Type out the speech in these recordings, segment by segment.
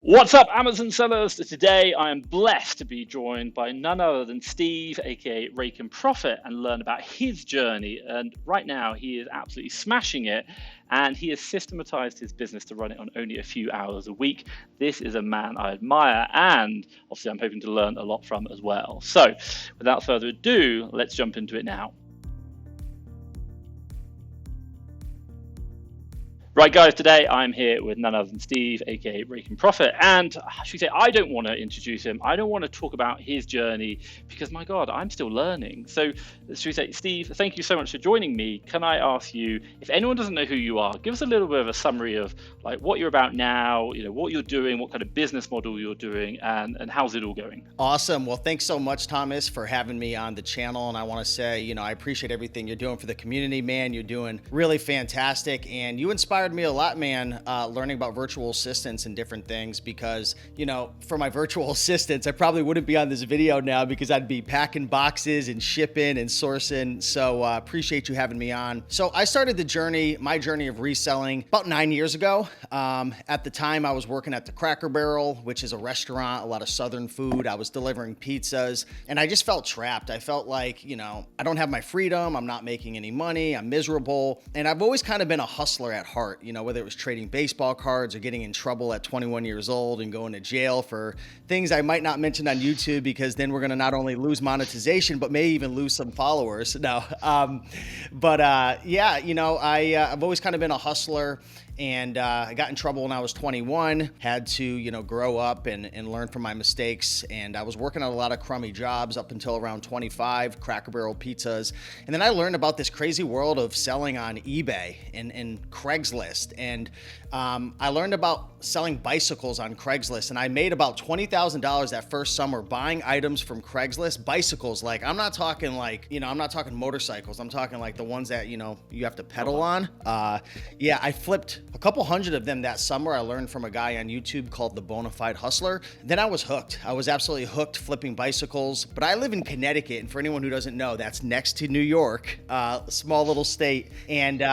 What's up, Amazon sellers? Today I am blessed to be joined by none other than Steve, aka Raiken Profit, and learn about his journey. And right now, he is absolutely smashing it, and he has systematized his business to run it on only a few hours a week. This is a man I admire, and obviously, I'm hoping to learn a lot from as well. So, without further ado, let's jump into it now. Right, guys, today I'm here with none other than Steve, aka Raiken Profit. And should we say, I don't want to introduce him. I don't want to talk about his journey because, my God, I'm still learning. So, should we say, Steve, thank you so much for joining me. Can I ask you, if anyone doesn't know who you are, give us a little bit of a summary of like what you're about now, what you're doing, what kind of business model you're doing, and how's it all going? Awesome. Well, thanks so much, Thomas, for having me on the channel. And I want to say, I appreciate everything you're doing for the community, man. You're doing really fantastic. And you inspired me a lot, man, learning about virtual assistants and different things because, for my virtual assistants, I probably wouldn't be on this video now because I'd be packing boxes and shipping and sourcing. So appreciate you having me on. So I started my journey of reselling about 9 years ago. At the time, I was working at the Cracker Barrel, which is a restaurant, a lot of Southern food. I was delivering pizzas and I just felt trapped. I felt like, I don't have my freedom. I'm not making any money. I'm miserable. And I've always kind of been a hustler at heart, whether it was trading baseball cards or getting in trouble at 21 years old and going to jail for things I might not mention on YouTube because then we're going to not only lose monetization, but may even lose some followers. No. I've always kind of been a hustler. And I got in trouble when I was 21, had to, grow up and learn from my mistakes. And I was working on a lot of crummy jobs up until around 25, Cracker Barrel pizzas. And then I learned about this crazy world of selling on eBay and Craigslist. And I learned about selling bicycles on Craigslist. And I made about $20,000 that first summer buying items from Craigslist, bicycles. Like, I'm not talking I'm not talking motorcycles. I'm talking like the ones that, you have to pedal on. I flipped a couple hundred of them that summer. I learned from a guy on YouTube called The Bonafide Hustler. Then I was hooked. I was absolutely hooked flipping bicycles. But I live in Connecticut, and for anyone who doesn't know, that's next to New York, a small little state. And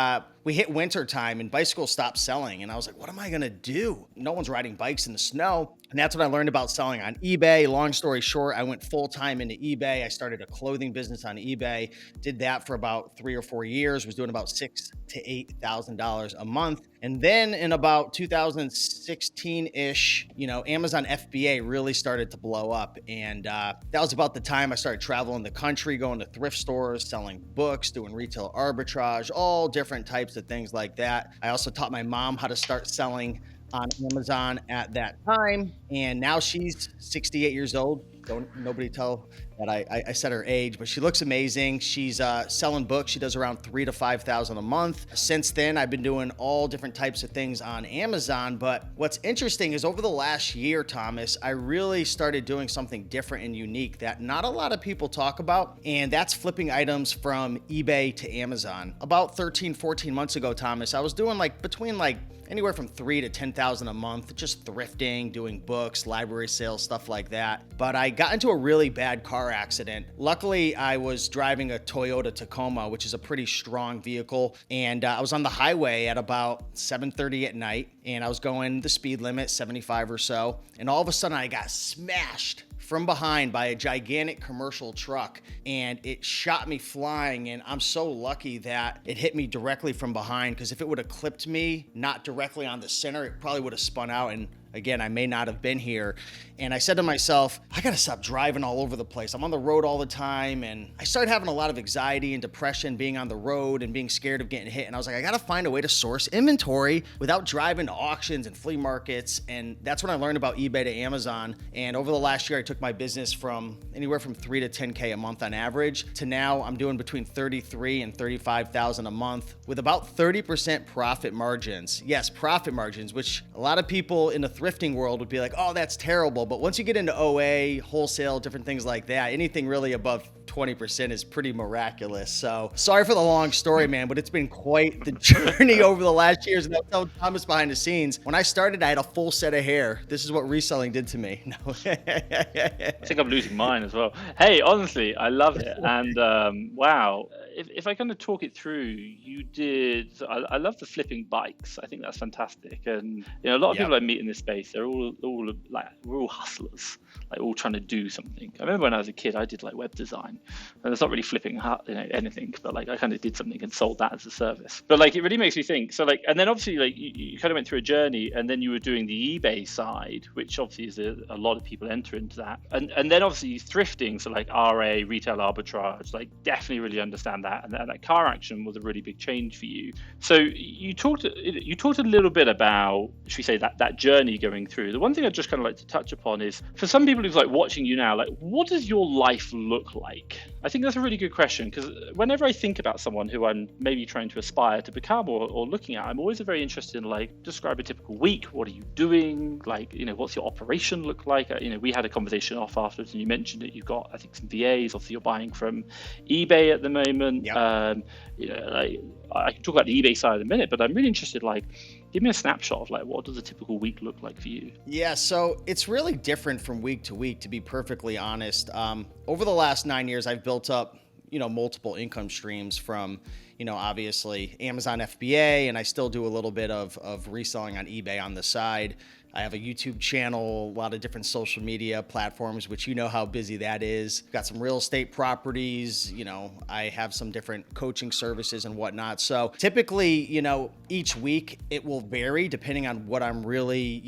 we hit winter time and bicycles stopped selling. And I was like, what am I gonna do? No one's riding bikes in the snow. And that's when I learned about selling on eBay. Long story short, I went full time into eBay. I started a clothing business on eBay, did that for about 3 or 4 years, was doing about $6,000 to $8,000 a month. And then in about 2016-ish, Amazon FBA really started to blow up. And that was about the time I started traveling the country, going to thrift stores, selling books, doing retail arbitrage, all different types of things like that. I also taught my mom how to start selling on Amazon at that time. And now she's 68 years old. Don't nobody tell that I said her age, but she looks amazing. She's selling books. She does around 3,000 to 5,000 a month. Since then, I've been doing all different types of things on Amazon. But what's interesting is over the last year, Thomas, I really started doing something different and unique that not a lot of people talk about. And that's flipping items from eBay to Amazon. About 13, 14 months ago, Thomas, I was doing between anywhere from 3,000 to 10,000 a month, just thrifting, doing books, library sales, stuff like that. But I got into a really bad car accident. Luckily, I was driving a Toyota Tacoma, which is a pretty strong vehicle. And I was on the highway at about 7:30 at night, and I was going the speed limit, 75 or so. And all of a sudden, I got smashed from behind by a gigantic commercial truck, and it shot me flying. And I'm so lucky that it hit me directly from behind, because if it would have clipped me not directly on the center, it probably would have spun out, and again, I may not have been here. And I said to myself, I gotta stop driving all over the place. I'm on the road all the time. And I started having a lot of anxiety and depression being on the road and being scared of getting hit. And I was like, I gotta find a way to source inventory without driving to auctions and flea markets. And that's when I learned about eBay to Amazon. And over the last year, I took my business from anywhere from 3 to 10K a month on average to now I'm doing between 33 and 35,000 a month with about 30% profit margins. Yes, profit margins, which a lot of people in the thrifting world would be like, oh, that's terrible. But once you get into OA, wholesale, different things like that, anything really above 20% is pretty miraculous. So sorry for the long story, man, but it's been quite the journey over the last years. And I'll tell Thomas behind the scenes, when I started, I had a full set of hair. This is what reselling did to me. No. I think I'm losing mine as well. Hey, honestly, I love it. And wow, if I kind of talk it through, you did. I love the flipping bikes. I think that's fantastic. And a lot of Yep. people I meet in this space, they're all like, we're all hustlers, like all trying to do something. I remember when I was a kid, I did like web design, and it's not really flipping anything, but like I kind of did something and sold that as a service. But like it really makes me think. So like, and then obviously like you kind of went through a journey, and then you were doing the eBay side, which obviously is a lot of people enter into that, and then obviously thrifting, so like RA, retail arbitrage, like definitely really understand that, and that car action was a really big change for you. So you talked a little bit about, should we say, that journey going through. The one thing I'd just kind of like to touch upon is, for some people who's like watching you now, like what does your life look like? I think that's a really good question, because whenever I think about someone who I'm maybe trying to aspire to become or looking at, I'm always very interested in like, describe a typical week. What are you doing? Like, what's your operation look like? We had a conversation off afterwards, and you mentioned that you've got, I think, some VAs. Obviously, you're buying from eBay at the moment. Yep. Like I can talk about the eBay side in a minute, but I'm really interested. Like, give me a snapshot of like, what does a typical week look like for you? Yeah, so it's really different from week to week, to be perfectly honest. Over the last 9 years, I've built up, multiple income streams from, obviously Amazon FBA, and I still do a little bit of reselling on eBay on the side. I have a YouTube channel, a lot of different social media platforms, which how busy that is. Got some real estate properties, I have some different coaching services and whatnot. So typically, each week it will vary depending on what I'm really,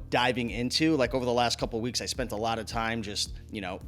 diving into. Like over the last couple of weeks, I spent a lot of time just,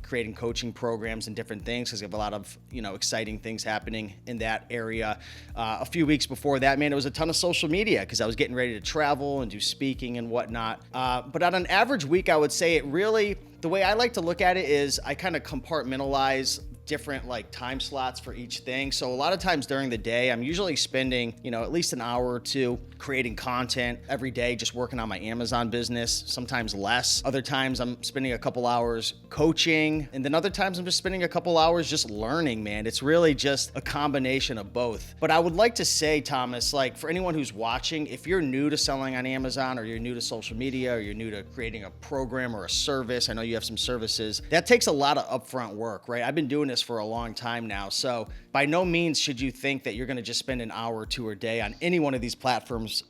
creating coaching programs and different things, because I have a lot of, exciting things happening in that area. A few weeks before that, man, it was a ton of social media because I was getting ready to travel and do speaking and whatnot. But on an average week, I would say it really, the way I like to look at it is I kind of compartmentalize different like time slots for each thing. So a lot of times during the day, I'm usually spending, at least an hour or two creating content every day, just working on my Amazon business, sometimes less. Other times I'm spending a couple hours coaching, and then other times I'm just spending a couple hours just learning, man. It's really just a combination of both. But I would like to say, Thomas, like for anyone who's watching, if you're new to selling on Amazon, or you're new to social media, or you're new to creating a program or a service, I know you have some services, that takes a lot of upfront work, right? I've been doing this for a long time now. So by no means should you think that you're going to just spend an hour or two a day on any one of these platforms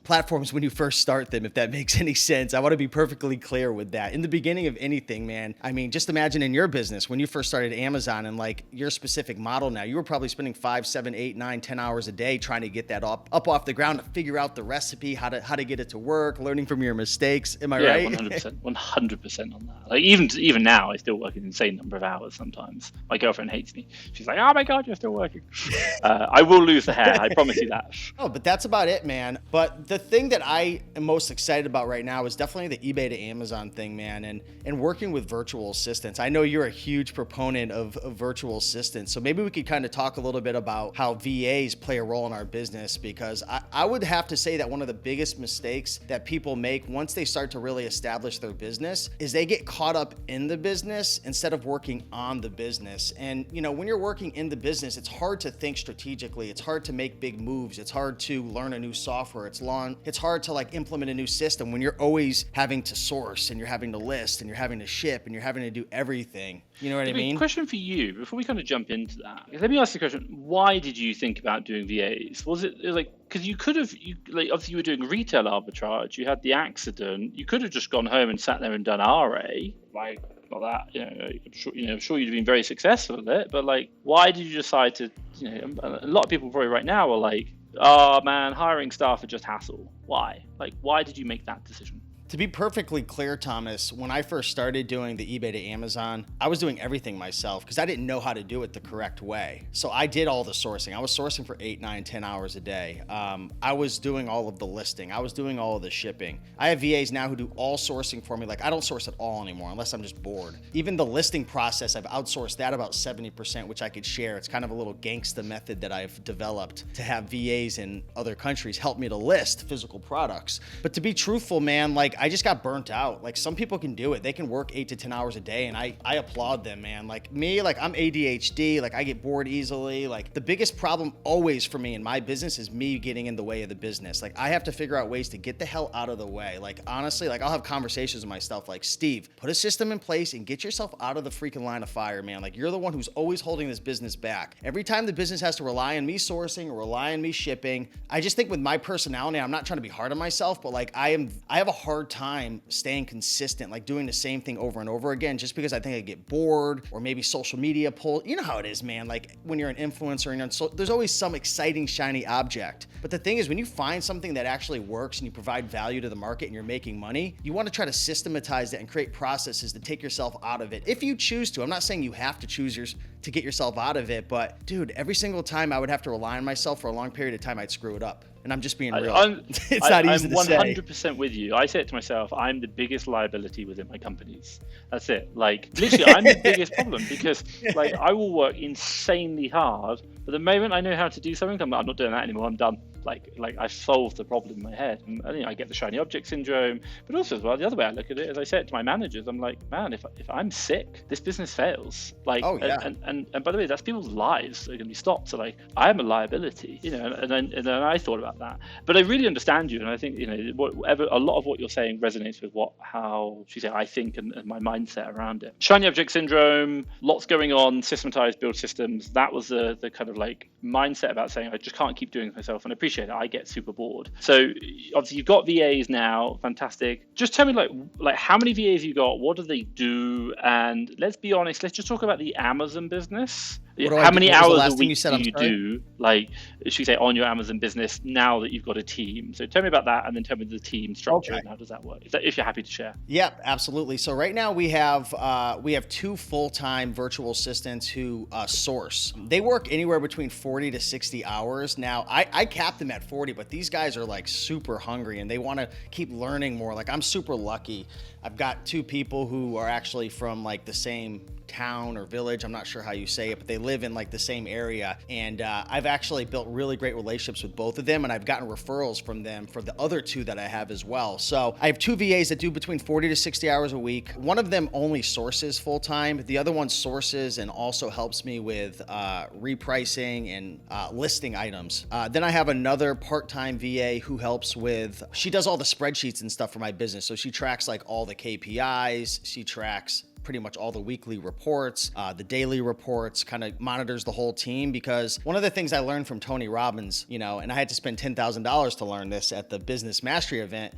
when you first start them, if that makes any sense. I want to be perfectly clear with that. In the beginning of anything, man, I mean, just imagine in your business, when you first started Amazon and like your specific model now, you were probably spending 5, 7, 8, 9, 10 hours a day trying to get that up off the ground, to figure out the recipe, how to get it to work, learning from your mistakes. Am I right? 100% on that. Like even now, I still work an insane number of hours sometimes. My girlfriend hates me. She's like, "Oh my God, you're still working." I will lose the hair. I promise you that. Oh, but that's about it, man. But the thing that I am most excited about right now is definitely the eBay to Amazon thing, man, and working with virtual assistants. I know you're a huge proponent of virtual assistants, so maybe we could kind of talk a little bit about how VAs play a role in our business, because I would have to say that one of the biggest mistakes that people make once they start to really establish their business is they get caught up in the business instead of working on the business. And, when you're working in the business, it's hard to think strategically. It's hard to make big moves. It's hard to learn a new software. It's hard to like implement a new system when you're always having to source, and you're having to list, and you're having to ship, and you're having to do everything. You know what I mean? Question for you, before we kind of jump into that, let me ask the question: why did you think about doing VAs? Was it like, because you could have, obviously you were doing retail arbitrage, you had the accident, you could have just gone home and sat there and done RA, like, not that, I'm sure you'd have been very successful at it, but like, why did you decide to, a lot of people probably right now are like, oh man, hiring staff are just hassle. Why? Like, why did you make that decision? To be perfectly clear, Thomas, when I first started doing the eBay to Amazon, I was doing everything myself because I didn't know how to do it the correct way. So I did all the sourcing. I was sourcing for 8, 9, 10 hours a day. I was doing all of the listing. I was doing all of the shipping. I have VAs now who do all sourcing for me. Like, I don't source at all anymore unless I'm just bored. Even the listing process, I've outsourced that about 70%, which I could share. It's kind of a little gangsta method that I've developed to have VAs in other countries help me to list physical products. But to be truthful, man, like, I just got burnt out. Like some people can do it. They can work 8 to 10 hours a day, and I applaud them, man. Like me, like I'm ADHD, like I get bored easily. Like the biggest problem always for me in my business is me getting in the way of the business. Like I have to figure out ways to get the hell out of the way. Like honestly, like I'll have conversations with myself like, Steve, put a system in place and get yourself out of the freaking line of fire, man. Like you're the one who's always holding this business back. Every time the business has to rely on me sourcing or rely on me shipping, I just think with my personality, I'm not trying to be hard on myself, but like I have a hard time staying consistent, like doing the same thing over and over again, just because I think I get bored or maybe social media pull. You know how it is, man. Like when you're an influencer and so there's always some exciting, shiny object. But the thing is, when you find something that actually works and you provide value to the market and you're making money, you want to try to systematize that and create processes to take yourself out of it. If you choose to, I'm not saying you have to choose to get yourself out of it, but dude, every single time I would have to rely on myself for a long period of time, I'd screw it up. And I'm just being real. It's not easy to say. I'm 100% with you. I say it to myself, I'm the biggest liability within my companies. That's it. Like, literally, I'm the biggest problem because, like, I will work insanely hard, but the moment I know how to do something, I'm not doing that anymore. I'm done. Like I solved the problem in my head. And you know, I get the shiny object syndrome, but also as well, the other way I look at it, as I say it to my managers, I'm like, man, if I'm sick, this business fails. Like, oh, yeah. and by the way, that's people's lives that are going to be stopped. So like, I am a liability, you know, and then I thought about that. But I really understand you, and I think, you know, a lot of what you're saying resonates with how she said I think and my mindset around it. Shiny object syndrome, lots going on, systematized build systems. That was the kind of like mindset about saying I just can't keep doing it myself, and I appreciate it. I get super bored. So obviously you've got VAs now, fantastic. Just tell me like how many VAs you got, what do they do, and let's be honest, let's just talk about the Amazon business. How many hours a week do you do, like, should we say, on your Amazon business now that you've got a team? So tell me about that, and then tell me the team structure and how does that work, if you're happy to share. Yeah, absolutely. So right now we have 2 full-time virtual assistants who source. They work anywhere between 40 to 60 hours. Now, I cap them at 40, but these guys are like super hungry and they want to keep learning more. Like I'm super lucky. I've got 2 people who are actually from like the same town or village. I'm not sure how you say it, but they live in like the same area. And I've actually built really great relationships with both of them, and I've gotten referrals from them for the other 2 that I have as well. So I have 2 VAs that do between 40 to 60 hours a week. One of them only sources full time. The other one sources and also helps me with repricing and listing items. Then I have another part-time VA who helps with, she does all the spreadsheets and stuff for my business. So she tracks like all the KPIs. She tracks pretty much all the weekly reports, the daily reports, kind of monitors the whole team. Because one of the things I learned from Tony Robbins, you know, and I had to spend $10,000 to learn this at the Business Mastery event,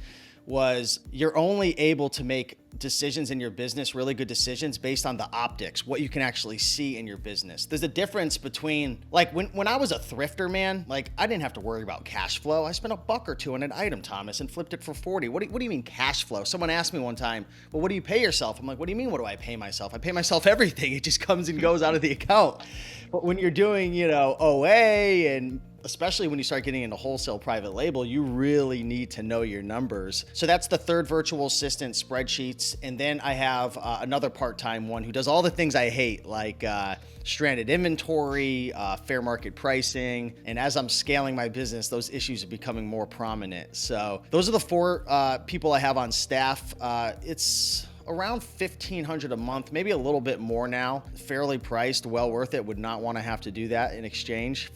was you're only able to make decisions in your business, really good decisions, based on the optics, what you can actually see in your business. There's a difference between, like when I was a thrifter, man, like I didn't have to worry about cash flow. I spent $1 or $2 on an item, Thomas, and flipped it for 40. What do you mean cash flow? Someone asked me one time, well, what do you pay yourself? I'm like, what do you mean, what do I pay myself? I pay myself everything. It just comes and goes out of the account. But when you're doing, you know, OA, and especially when you start getting into wholesale private label, you really need to know your numbers. So that's the third virtual assistant, spreadsheets. And then I have another part-time one who does all the things I hate, like stranded inventory, fair market pricing. And as I'm scaling my business, those issues are becoming more prominent. So those are the 4 people I have on staff. It's around $1,500 a month, maybe a little bit more now. Fairly priced, well worth it. Would not want to have to do that in exchange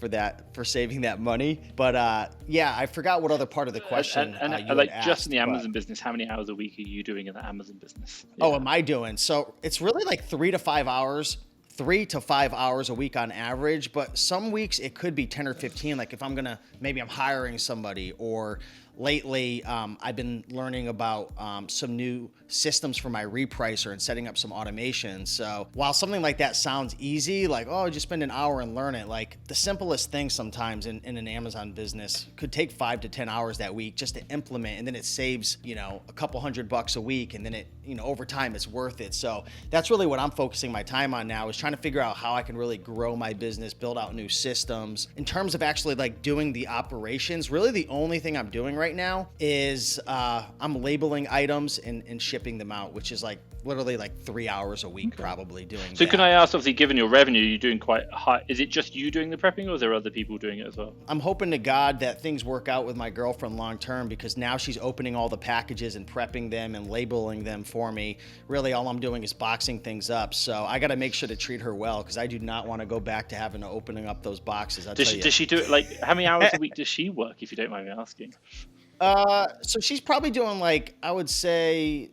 for saving that money. But yeah, I forgot what other part of the question. And like asked, just in the Amazon business, how many hours a week are you doing in the Amazon business? Yeah. Oh, am I doing? So it's really like 3 to 5 hours. 3 to 5 hours a week on average, but some weeks it could be 10 or 15. Like if maybe I'm hiring somebody, or lately I've been learning about some new systems for my repricer and setting up some automation. So while something like that sounds easy, like, oh, just spend an hour and learn it, like the simplest thing sometimes in an Amazon business could take 5 to 10 hours that week just to implement, and then it saves, you know, a couple $100 a week, and then it, over time it's worth it. So that's really what I'm focusing my time on now, is trying to figure out how I can really grow my business, build out new systems. In terms of actually like doing the operations, really the only thing I'm doing right now is I'm labeling items and shipping them out, which is like literally like 3 hours a week probably doing So that. can I ask, obviously, given your revenue, you're doing quite high. Is it just you doing the prepping, or is there other people doing it as well? I'm hoping to God that things work out with my girlfriend long term, because now she's opening all the packages and prepping them and labeling them for me. Really, all I'm doing is boxing things up. So I got to make sure to treat her well, because I do not want to go back to having to opening up those boxes. Does she do it like, how many hours a week does she work, if you don't mind me asking? So she's probably doing like, I would say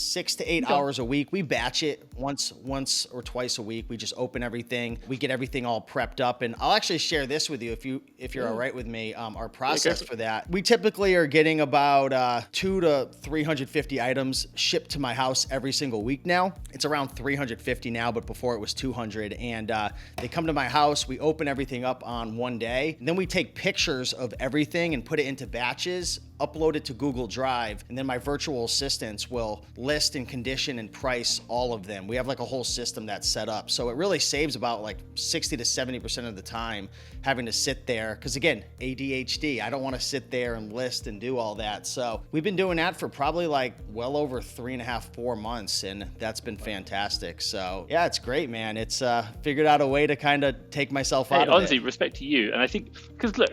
6 to 8 hours a week. We batch it once or twice a week. We just open everything. We get everything all prepped up, and I'll actually share this with you if you're all right with me. Our process for that. We typically are getting about 2 to 350 items shipped to my house every single week now. It's around 350 now, but before it was 200. And they come to my house. We open everything up on one day. And then we take pictures of everything and put it into batches, upload it to Google Drive, and then my virtual assistants will list and condition and price all of them. We have like a whole system that's set up. So it really saves about like 60 to 70% of the time having to sit there. Because again, ADHD, I don't want to sit there and list and do all that. So we've been doing that for probably like well over 3.5, 4 months, and that's been fantastic. So yeah, it's great, man. It's figured out a way to kind of take myself out of honestly, it. respect to you. And I think, because look,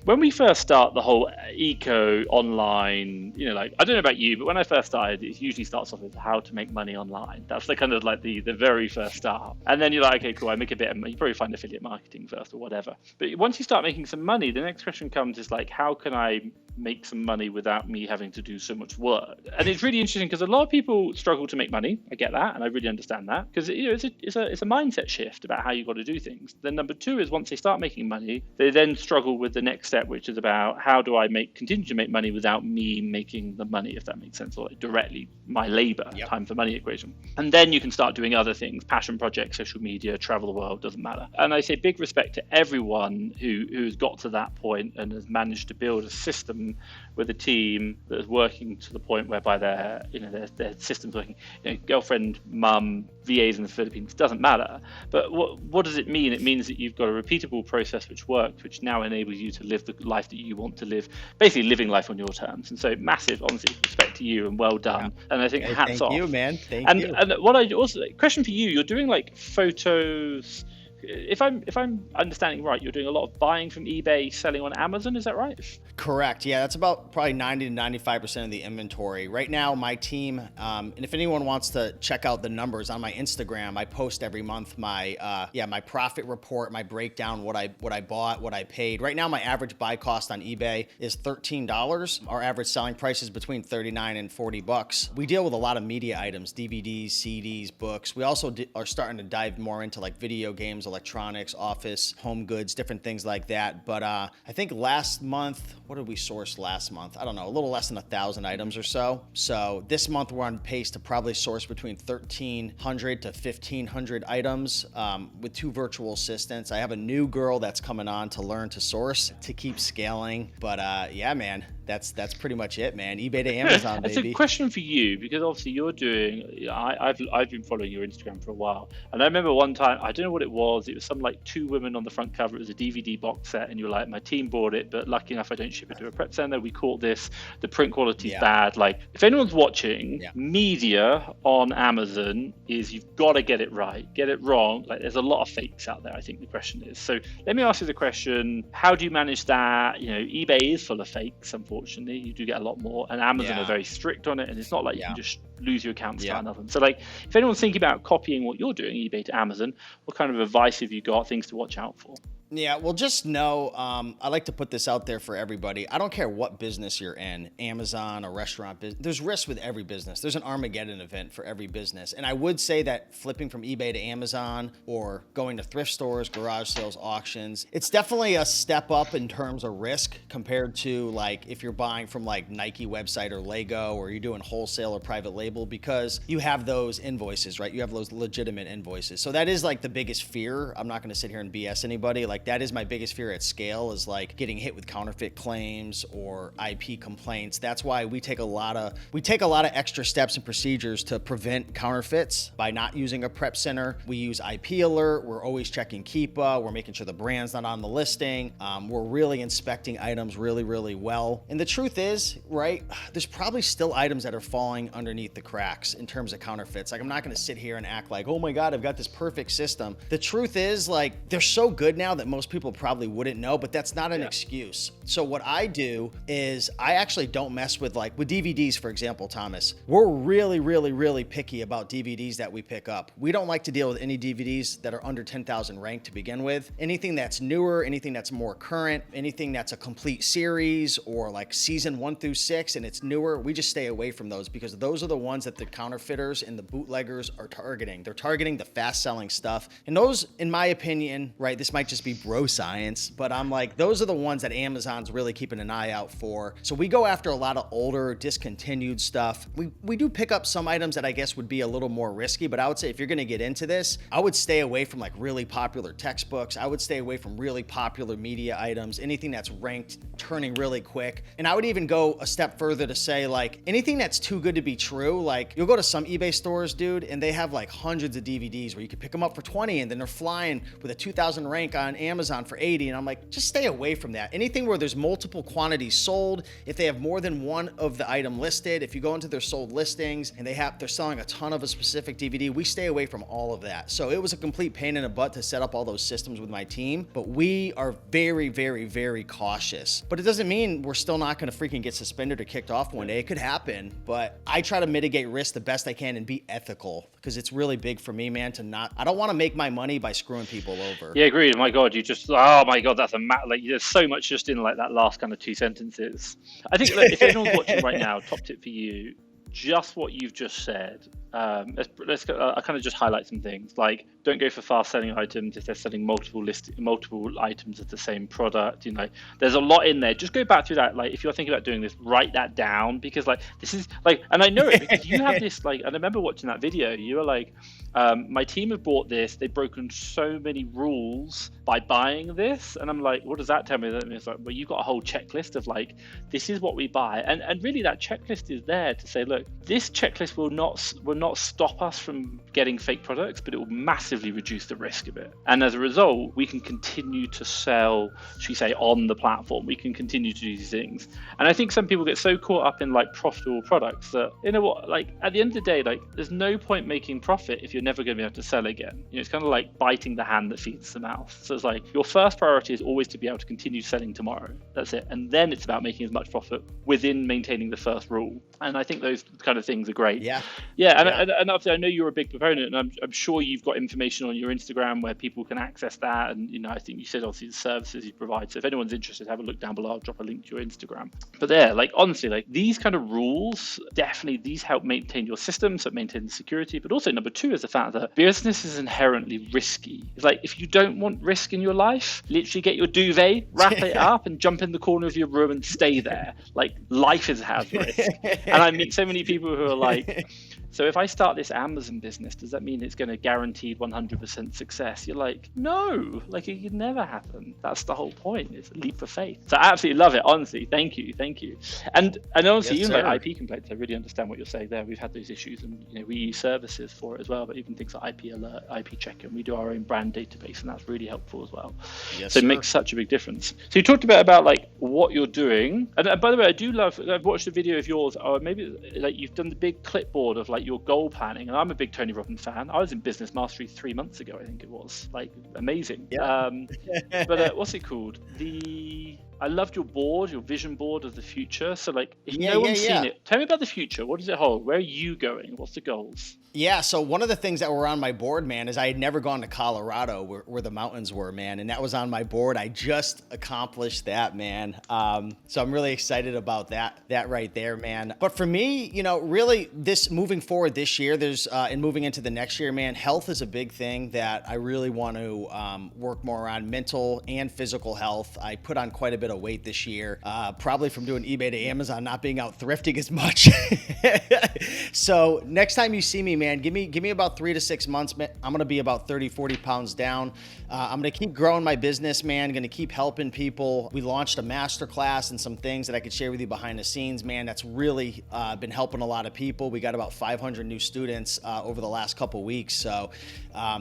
when we first start the whole eco online, like, I don't know about you, but when I first started, it usually starts off with how to make money online. That's the kind of like the very first start. And then you're like, okay, cool, I make a bit of money. You probably find affiliate marketing first or whatever. But once you start making some money, the next question comes is like, how can I make some money without me having to do so much work? And it's really interesting, because a lot of people struggle to make money. I get that, and I really understand that, because it's a mindset shift about how you got to do things. Then number two is, once they start making money, they then struggle with the next step, which is about how do I continue to make money without me making the money, if that makes sense, or like directly my labor, time for money equation. And then you can start doing other things, passion projects, social media, travel the world, doesn't matter. And I say big respect to everyone who's got to that point and has managed to build a system with a team that is working to the point whereby their system's working. Girlfriend, mum, VAs in the Philippines, doesn't matter. But what does it mean? It means that you've got a repeatable process which works, which now enables you to live the life that you want to live, basically living life on your terms. And so massive, honestly, respect to you and well done. Yeah. And I think hats off. Thank you, man. Thank you. And what I also, question for you, you're doing like photos. If I'm understanding right, you're doing a lot of buying from eBay, selling on Amazon, is that right? Correct. Yeah, that's about probably 90 to 95% of the inventory. Right now, my team, and if anyone wants to check out the numbers on my Instagram, I post every month my my profit report, my breakdown, what I bought, what I paid. Right now, my average buy cost on eBay is $13. Our average selling price is between $39 and $40. We deal with a lot of media items, DVDs, CDs, books. We also are starting to dive more into like video games, electronics, office, home goods, different things like that. But I think last month, what did we source last month? I don't know, a little less than 1,000 items or so. So this month we're on pace to probably source between 1,300 to 1,500 items with 2 virtual assistants. I have a new girl that's coming on to learn to source, to keep scaling. But yeah, man, that's pretty much it, man. eBay to Amazon, baby. It's a question for you, because obviously you're doing, I've been following your Instagram for a while, and I remember one time, I don't know what it was some like 2 women on the front cover. It was a DVD box set, and you were like, my team bought it, but lucky enough I don't ship it to a prep center. We caught this, the print quality's bad. Like, if anyone's watching, media on Amazon is, you've got to get it right. Get it wrong, like, there's a lot of fakes out there, I think the question is. So let me ask you the question, how do you manage that? eBay is full of fakes, unfortunately. You do get a lot more, and Amazon are very strict on it, and it's not like you can just lose your account and start another one. So like, if anyone's thinking about copying what you're doing, eBay to Amazon, what kind of advice have you got, things to watch out for? Yeah, well, just know, I like to put this out there for everybody. I don't care what business you're in, Amazon, a restaurant business. There's risk with every business. There's an Armageddon event for every business. And I would say that flipping from eBay to Amazon, or going to thrift stores, garage sales, auctions, it's definitely a step up in terms of risk compared to like if you're buying from like Nike website or Lego, or you're doing wholesale or private label, because you have those invoices, right? You have those legitimate invoices. So that is like the biggest fear. I'm not going to sit here and BS anybody. Like, that is my biggest fear at scale, is like getting hit with counterfeit claims or IP complaints. That's why we take a lot of extra steps and procedures to prevent counterfeits by not using a prep center. We use IP alert. We're always checking Keepa. We're making sure the brand's not on the listing. We're really inspecting items really, really well. And the truth is, right, there's probably still items that are falling underneath the cracks in terms of counterfeits. Like, I'm not going to sit here and act like, oh my God, I've got this perfect system. The truth is, like, they're so good now that most people probably wouldn't know, but that's not an excuse. So what I do is I actually don't mess with, like, with DVDs, for example, Thomas. We're really, really, really picky about DVDs that we pick up. We don't like to deal with any DVDs that are under 10,000 ranked to begin with. Anything that's newer, anything that's more current, anything that's a complete series or like season 1 through 6 and it's newer, we just stay away from those, because those are the ones that the counterfeiters and the bootleggers are targeting. They're targeting the fast selling stuff. And those, in my opinion, right, this might just be bro science, but I'm like, those are the ones that Amazon's really keeping an eye out for. So we go after a lot of older, discontinued stuff. We do pick up some items that I guess would be a little more risky, but I would say if you're going to get into this, I would stay away from like really popular textbooks. I would stay away from really popular media items, anything that's ranked, turning really quick. And I would even go a step further to say, like, anything that's too good to be true. Like, you'll go to some eBay stores, dude, and they have like hundreds of DVDs where you can pick them up for 20 and then they're flying with a 2,000 rank on Amazon for 80. And I'm like, just stay away from that. Anything where there's multiple quantities sold, if they have more than one of the item listed, if you go into their sold listings and they're selling a ton of a specific DVD, we stay away from all of that. So it was a complete pain in the butt to set up all those systems with my team, but we are very, very, very cautious. But it doesn't mean we're still not going to freaking get suspended or kicked off one day. It could happen, but I try to mitigate risk the best I can and be ethical, because it's really big for me, man, I don't want to make my money by screwing people over. Yeah, agreed. My God, oh my God, that's like, there's so much just in like that last kind of 2 sentences. I think, look, if anyone's watching right now, top tip for you, just what you've just said. Let's go, I'll kind of just highlight some things. Like, don't go for fast selling items if they're selling multiple items of the same product. You know, there's a lot in there. Just go back through that. Like, if you're thinking about doing this, write that down, because like this is like, and I know it because you have this like, and I remember watching that video. You were like, my team have bought this. They've broken so many rules by buying this, and I'm like, what does that tell me? That means like, well, you've got a whole checklist of like, this is what we buy, and really that checklist is there to say, look, this checklist will not stop us from getting fake products, but it will massively reduce the risk of it. And as a result, we can continue to sell, should we say, on the platform. We can continue to do these things. And I think some people get so caught up in like profitable products that, you know what, like at the end of the day, like there's no point making profit if you're never going to be able to sell again. You know, it's kind of like biting the hand that feeds the mouth. So it's like your first priority is always to be able to continue selling tomorrow. That's it. And then it's about making as much profit within maintaining the first rule. And I think those kind of things are great. Yeah. And obviously I know you're a big proponent, and I'm sure you've got information on your Instagram where people can access that. And, you know, I think you said obviously the services you provide. So if anyone's interested, have a look down below. I'll drop a link to your Instagram. But there, like, honestly, like these kind of rules, definitely these help maintain your system, so maintain the security. But also number 2 is the fact that business is inherently risky. It's like, if you don't want risk in your life, literally get your duvet, wrap it up and jump in the corner of your room and stay there. Like, life has risk. And I meet so many people who are like, so if I start this Amazon business, does that mean it's going to guarantee 100% success? You're like, no, like it could never happen. That's the whole point. It's a leap of faith. So I absolutely love it. Honestly, thank you. And honestly, yes, even like IP complaints, I really understand what you're saying there. We've had those issues, and you know we use services for it as well. But even things like IP alert, IP checker, and we do our own brand database, and that's really helpful as well. Yes, so it makes such a big difference. So you talked a bit about like what you're doing, and by the way, I've watched a video of yours, or maybe like you've done the big clipboard of like your goal planning, and I'm a big Tony Robbins fan. I was in Business Mastery 3 months ago, I think it was. Like, amazing. Yeah. But what's it called? I loved your board, your vision board of the future. So like, if no one's seen it, tell me about the future. What does it hold? Where are you going? What's the goals? Yeah, so one of the things that were on my board, man, is I had never gone to Colorado where the mountains were, man, and that was on my board. I just accomplished that, man. So I'm really excited about that right there, man. But for me, you know, really this moving forward this year, and moving into the next year, man, health is a big thing that I really want to work more on, mental and physical health. I put on quite a bit bit of weight this year, probably from doing eBay to Amazon, not being out thrifting as much. So next time you see me, man, give me about 3 to 6 months. Man, I'm going to be about 30, 40 pounds down. I'm going to keep growing my business, man. Going to keep helping people. We launched a masterclass and some things that I could share with you behind the scenes, man. That's really been helping a lot of people. We got about 500 new students over the last couple weeks. So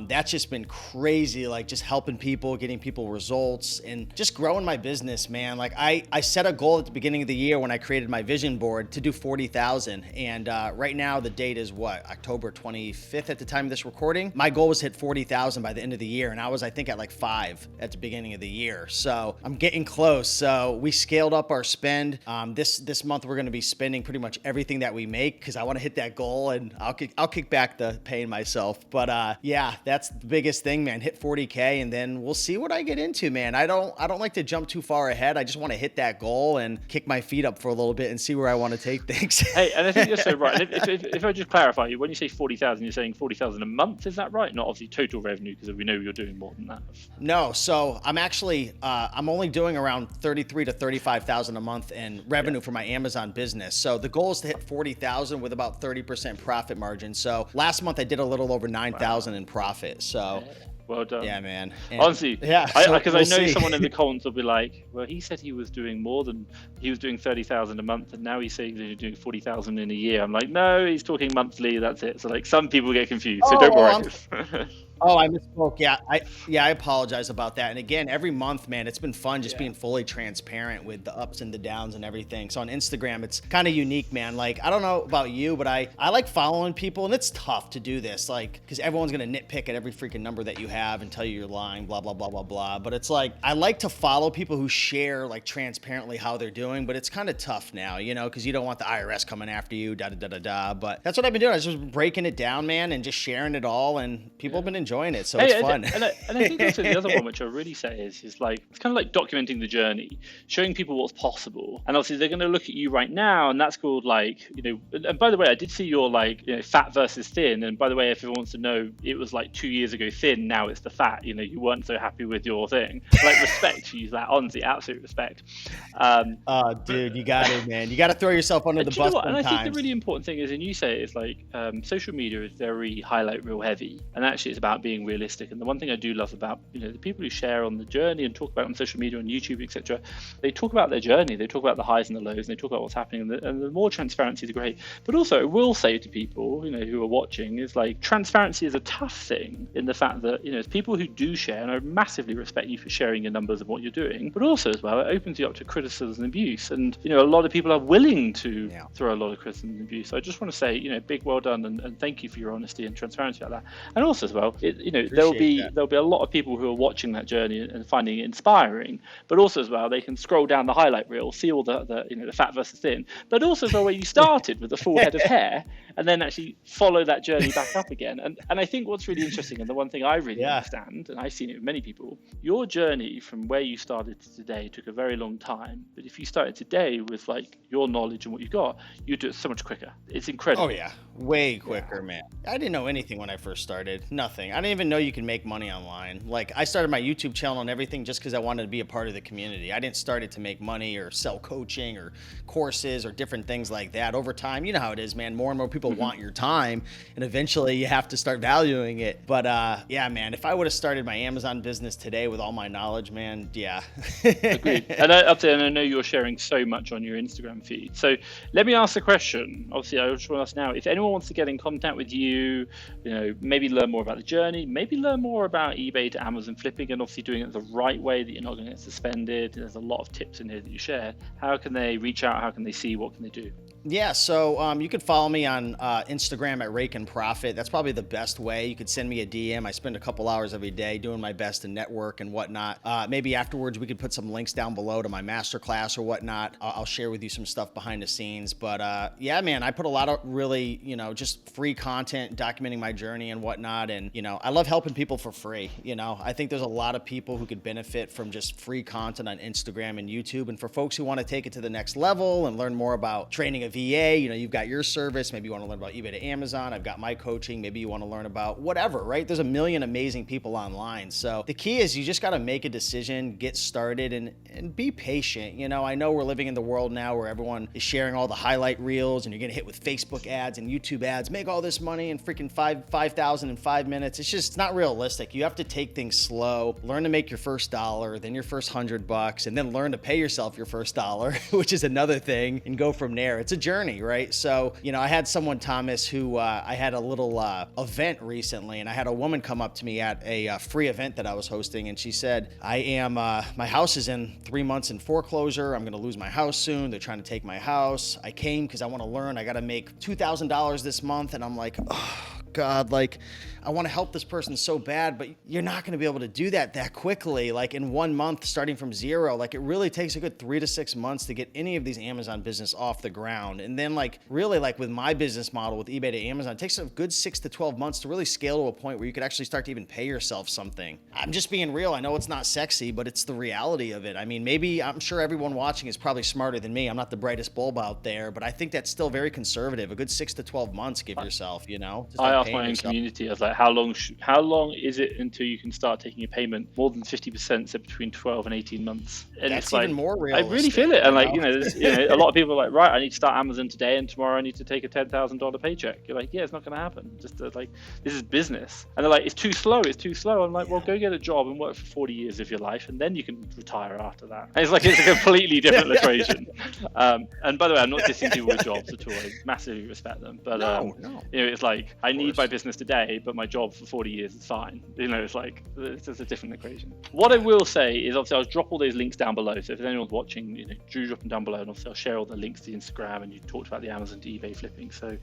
that's just been crazy, like just helping people, getting people results, and just growing my business, man. Like I set a goal at the beginning of the year when I created my vision board to do 40,000. And right now the date is what, October 25th at the time of this recording. My goal was to hit 40,000 by the end of the year. And I was, I think, at like 5 at the beginning of the year. So I'm getting close. So we scaled up our spend. This month we're going to be spending pretty much everything that we make because I want to hit that goal, and I'll kick back the paying myself. But yeah, that's the biggest thing, man. Hit 40K, and then we'll see what I get into, man. I don't like to jump too far ahead. I just want to hit that goal and kick my feet up for a little bit and see where I want to take things. Hey, and I think you're so right. If I just clarify, when you say 40,000, you're saying 40,000 a month, is that right? Not obviously total revenue, because we know you're doing more than that. No, so I'm actually I'm only doing around 33 to 35,000 a month in revenue for my Amazon business. So the goal is to hit 40,000 with about 30% profit margin. So last month I did a little over 9,000 in profit. So well done. Yeah, man. And honestly, yeah, because we'll I know see. someone in the comments will be like, well, he said he was doing more than, he was doing 30,000 a month, and now he's saying that he's doing 40,000 in a year. I'm like, no, he's talking monthly, that's it. So like some people get confused, so don't worry. Oh, I misspoke. Yeah, I apologize about that. And again, every month, man, it's been fun just being fully transparent with the ups and the downs and everything. So on Instagram, it's kind of unique, man. Like, I don't know about you, but I like following people, and it's tough to do this, like, because everyone's going to nitpick at every freaking number that you have and tell you you're lying, blah, blah, blah, blah, blah. But it's like, I like to follow people who share, like, transparently how they're doing, but it's kind of tough now, you know, because you don't want the IRS coming after you, da-da-da-da-da. But that's what I've been doing. I was just breaking it down, man, and just sharing it all, and people have been enjoying it, so it's fun. And I think also the other one, which I really say is like, it's kind of like documenting the journey, showing people what's possible. And obviously they're going to look at you right now, and that's called like, you know, and by the way, I did see your like, you know, fat versus thin. And by the way, if everyone wants to know, it was like 2 years ago thin, now it's the fat, you know, you weren't so happy with your thing. Like respect, you use that, honestly, absolute respect. Oh, dude, you got it, man. You got to throw yourself under the bus sometimes. And I think the really important thing is, and you say it, is like social media is very highlight reel heavy, and actually it's about being realistic. And the one thing I do love about, you know, the people who share on the journey and talk about it on social media, on YouTube, etc., they talk about their journey, they talk about the highs and the lows, and they talk about what's happening, and the more transparency, the great. But also, I will say to people, you know, who are watching, is like, transparency is a tough thing in the fact that, you know, it's people who do share, and I massively respect you for sharing your numbers of what you're doing, but also as well, it opens you up to criticism and abuse. And, you know, a lot of people are willing to throw a lot of criticism and abuse. So I just want to say, you know, big well done, and thank you for your honesty and transparency about that. And also as well, you know, there'll be a lot of people who are watching that journey and finding it inspiring, but also as well, they can scroll down the highlight reel, see all the you know, the fat versus thin, but also as well, where you started with the full head of hair, and then actually follow that journey back up again. And I think what's really interesting, and the one thing I really understand, and I've seen it with many people, your journey from where you started to today took a very long time. But if you started today with like your knowledge and what you got, you'd do it so much quicker. It's incredible. Oh yeah, way quicker, man. I didn't know anything when I first started. Nothing. I didn't even know you could make money online. Like, I started my YouTube channel and everything just because I wanted to be a part of the community. I didn't start it to make money or sell coaching or courses or different things like that. Over time, you know how it is, man. More and more people want your time, and eventually you have to start valuing it. But yeah, man, if I would have started my Amazon business today with all my knowledge, man, yeah. Agreed. And I know you're sharing so much on your Instagram feed. So let me ask the question. Obviously, I just want to ask now, if anyone wants to get in contact with you, you know, maybe learn more about the journey, maybe learn more about eBay to Amazon flipping, and obviously doing it the right way, that you're not going to get suspended. There's a lot of tips in here that you share. How can they reach out? How can they see? What can they do? Yeah, so you could follow me on Instagram at Raiken Profit. That's probably the best way. You could send me a DM. I spend a couple hours every day doing my best to network and whatnot. Maybe afterwards we could put some links down below to my masterclass or whatnot. I'll share with you some stuff behind the scenes. But yeah, man, I put a lot of really, you know, just free content documenting my journey and whatnot. And, you know, I love helping people for free. You know, I think there's a lot of people who could benefit from just free content on Instagram and YouTube. And for folks who want to take it to the next level and learn more about training a VA, you've got your service. Maybe you want to learn about eBay to Amazon. I've got my coaching. Maybe you want to learn about whatever, right? There's a million amazing people online. So the key is you just got to make a decision, get started, and be patient. I know we're living in the world now where everyone is sharing all the highlight reels and you're getting hit with Facebook ads and YouTube ads, make all this money in freaking 5,000 in 5 minutes. It's not realistic. You have to take things slow, learn to make your first dollar, then your first $100, and then learn to pay yourself your first dollar, which is another thing, and go from there. It's a journey, right? So, I had someone, Thomas, who I had a little event recently, and I had a woman come up to me at a free event that I was hosting, and she said, my house is in 3 months in foreclosure. I'm going to lose my house soon. They're trying to take my house. I came because I want to learn. I got to make $2,000 this month. And I'm like, oh, God, I want to help this person so bad, but you're not going to be able to do that quickly. In 1 month, starting from zero, it really takes a good 3 to 6 months to get any of these Amazon business off the ground. And then really with my business model with eBay to Amazon, it takes a good 6 to 12 months to really scale to a point where you could actually start to even pay yourself something. I'm just being real. I know it's not sexy, but it's the reality of it. I mean, I'm sure everyone watching is probably smarter than me. I'm not the brightest bulb out there, but I think that's still very conservative. A good 6 to 12 months, give yourself, I asked my own community, I was like, how long is it until you can start taking a payment? More than 50% said between 12 and 18 months. And that's it's even more realistic. I really feel it. And a lot of people are like, right, I need to start Amazon today, and tomorrow I need to take a $10,000 paycheck. You're like, yeah, it's not going to happen. Just this is business. And they're like, it's too slow. I'm like, well, go get a job and work for 40 years of your life, and then you can retire after that. And it's a completely different equation. And by the way, I'm not dissing people with jobs at all. I massively respect them. But no. It's like, I need my business today, but my job for 40 years is fine. It's just a different equation. What I will say is, obviously, I'll drop all those links down below. So if anyone's watching, do drop them down below, and obviously I'll share all the links to Instagram, and you talked about the Amazon to eBay flipping. So,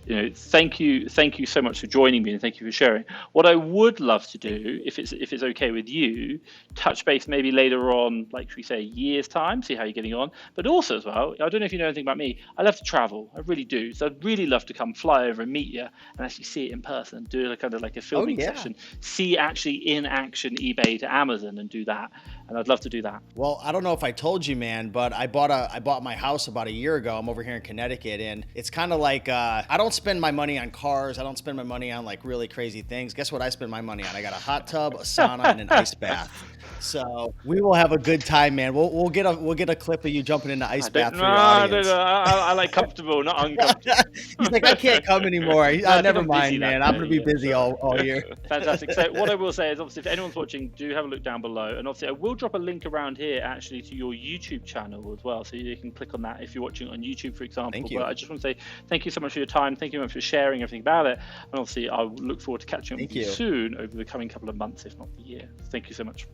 thank you so much for joining me, and thank you for sharing. What I would love to do, if it's okay with you, touch base maybe later on, should we say, a year's time, see how you're getting on. But also as well, I don't know if you know anything about me, I love to travel. I really do. So I'd really love to come fly over and meet you and actually see it in person, do a filming session, see actually in action eBay to Amazon, and do that. And I'd love to do that. Well, I don't know if I told you, man, but I bought my house about a year ago. I'm over here in Connecticut, and it's kind of I don't spend my money on cars. I don't spend my money on really crazy things. Guess what I spend my money on? I got a hot tub, a sauna, and an ice bath. So we will have a good time, man. We'll get a clip of you jumping in the ice bath for your audience. No. I like comfortable, not uncomfortable. He's like, I can't come anymore. Never mind, man. I'm gonna be busy all year. Fantastic. So what I will say is, obviously, if anyone's watching, do have a look down below, and obviously I will drop a link around here actually to your YouTube channel as well, so you can click on that if you're watching on YouTube, for example. Thank you. But I just want to say thank you so much for your time. Thank you very much for sharing everything about it, and obviously I look forward to catching up with you soon over the coming couple of months, if not the year. Thank you so much.